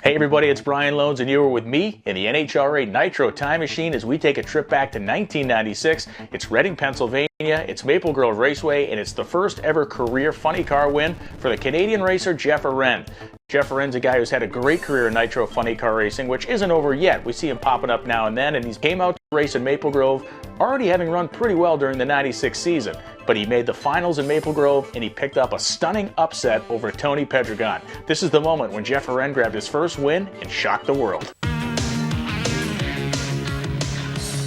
Hey everybody, it's Brian Loans and you are with me in the NHRA Nitro Time Machine as we take a trip back to 1996. It's Reading, Pennsylvania, it's Maple Grove Raceway, and it's the first ever career funny car win for the Canadian racer Jeff Arend. Jeff Arend's a guy who's had a great career in Nitro funny car racing, which isn't over yet. We see him popping up now and then, and he came out to race in Maple Grove, already having run pretty well during the 96 season. But he made the finals in Maple Grove, and he picked up a stunning upset over Tony Pedregon. This is the moment when Jeff Arend grabbed his first win and shocked the world.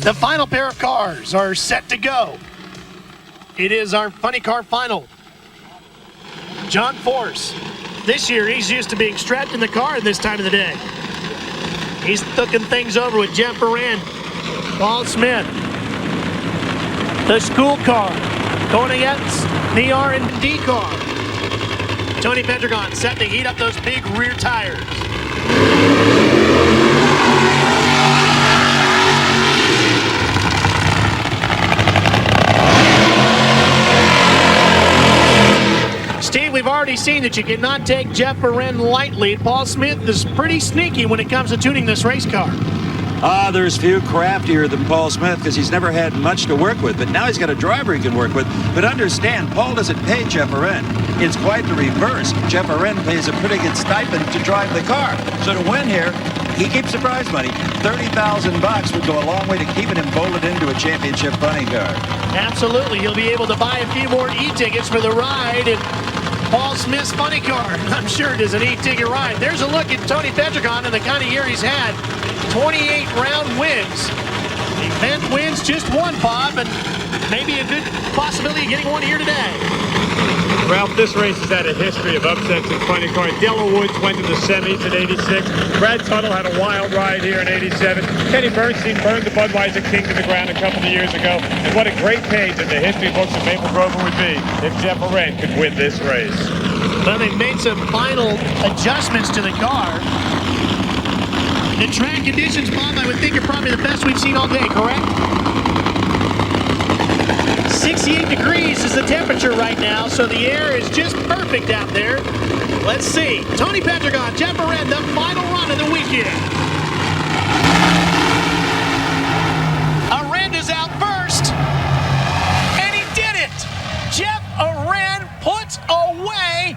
The final pair of cars are set to go. It is our funny car final. John Force. This year, he's used to being strapped in the car at this time of the day. He's looking things over with Jeff Arend, Paul Smith. The school car going against the R&D car. Tony Pedregon set to heat up those big rear tires. Steve, we've already seen that you cannot take Jeff Arend lightly. Paul Smith is pretty sneaky when it comes to tuning this race car. There's few craftier than Paul Smith because he's never had much to work with, but now he's got a driver he can work with. But understand, Paul doesn't pay Jeff Arend. It's quite the reverse. Jeff Arend pays a pretty good stipend to drive the car. So to win here, he keeps the prize money. $30,000 would go a long way to keeping him bolted into a championship funny car. Absolutely. He'll be able to buy a few more e-tickets for the ride in Paul Smith's funny car. I'm sure it is an e-ticket ride. There's a look at Tony Pedregon and the kind of year he's had. 28 round wins. The event wins just one, Bob, and maybe a good possibility of getting one here today. Ralph, this race has had a history of upsets in funny cars. Della Woods went to the semis in '86. Brad Tuttle had a wild ride here in '87. Kenny Bernstein burned the Budweiser King to the ground a couple of years ago. And what a great page in the history books of Maple Grove it would be if Jeff Arend could win this race. Well, they've made some final adjustments to the car. The track conditions, Bob, I would think are probably the best we've seen all day, correct? 68 degrees is the temperature right now, so the air is just perfect out there. Let's see. Tony Pedregon, Jeff Arend, the final run of the weekend. Arend is out first, and he did it! Jeff Arend puts away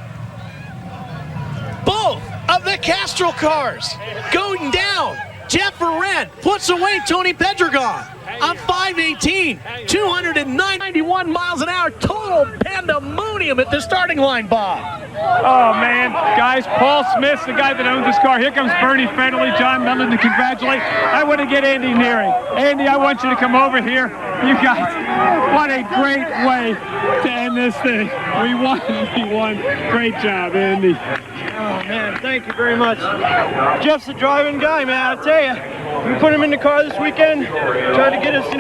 both of the Castrol cars. Going down, Jeff Arend puts away Tony Pedregon. On 518, 291 miles an hour, total pandemonium at the starting line, Bob. Oh, man. Guys, Paul Smith's the guy that owns this car. Here comes Bernie Federley, John Mellon to congratulate. I want to get Andy Nearing. Andy, I want you to come over here. You guys, what a great way to end this thing. We won. Great job, Andy. Oh, man, thank you very much. Jeff's a driving guy, man, I tell you. We put him in the car this weekend, tried to get us, a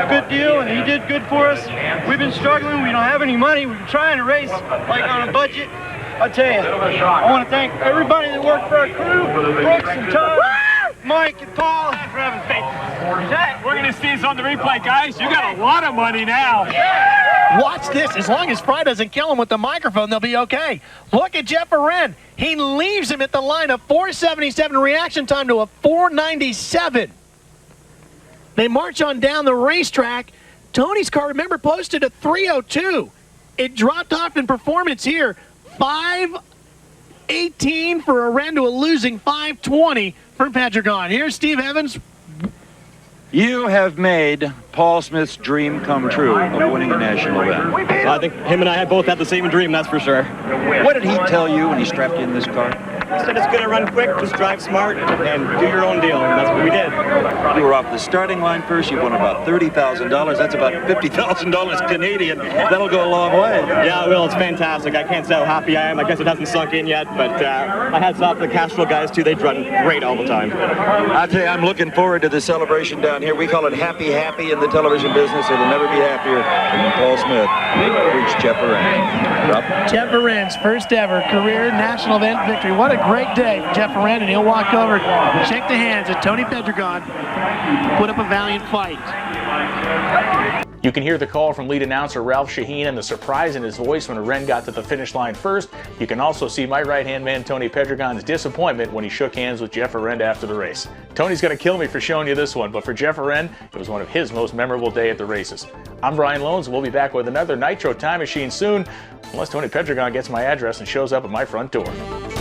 good deal, and he did good for us. We've been struggling. We don't have any money. We've been trying to race, like, on a budget. I tell you, I want to thank everybody that worked for our crew, Brooks and Todd, Mike and Paul, for having faith. We're going to see this on the replay, guys. You got a lot of money now. Watch this. As long as Fry doesn't kill him with the microphone, they'll be okay. Look at Jeff Arend. He leaves him at the line of 477 reaction time to a 497. They march on down the racetrack. Tony's car, remember, posted a 302. It dropped off in performance here. 518 for Arend to a losing 520 for Pedregon. Here's Steve Evans. You have made Paul Smith's dream come true of winning a national event. Well, I think him and I had both had the same dream, that's for sure. What did he tell you when he strapped you in this car? He said it's going to run quick, just drive smart, and do your own deal, and that's what we did. You were off the starting line first. You won about $30,000. That's about $50,000 Canadian. That'll go a long way. Yeah, it will. It's fantastic. I can't say how happy I am. I guess it hasn't sunk in yet, but my hat's off to the Castrol guys, too. They run great all the time. I tell you, I'm looking forward to the celebration down here. We call it Happy Happy in the television business. It'll never be happier than when Paul Smith reached Jeff Arend. Jeff Arend's first ever career national event victory. What a great day for Jeff Arend, and he'll walk over, shake the hands of Tony Pedregon, put up a valiant fight. You can hear the call from lead announcer Ralph Shaheen and the surprise in his voice when Arend got to the finish line first. You can also see my right-hand man Tony Pedregon's disappointment when he shook hands with Jeff Arend after the race. Tony's going to kill me for showing you this one, but for Jeff Arend, it was one of his most memorable day at the races. I'm Brian Loans, and we'll be back with another Nitro Time Machine soon, unless Tony Pedregon gets my address and shows up at my front door.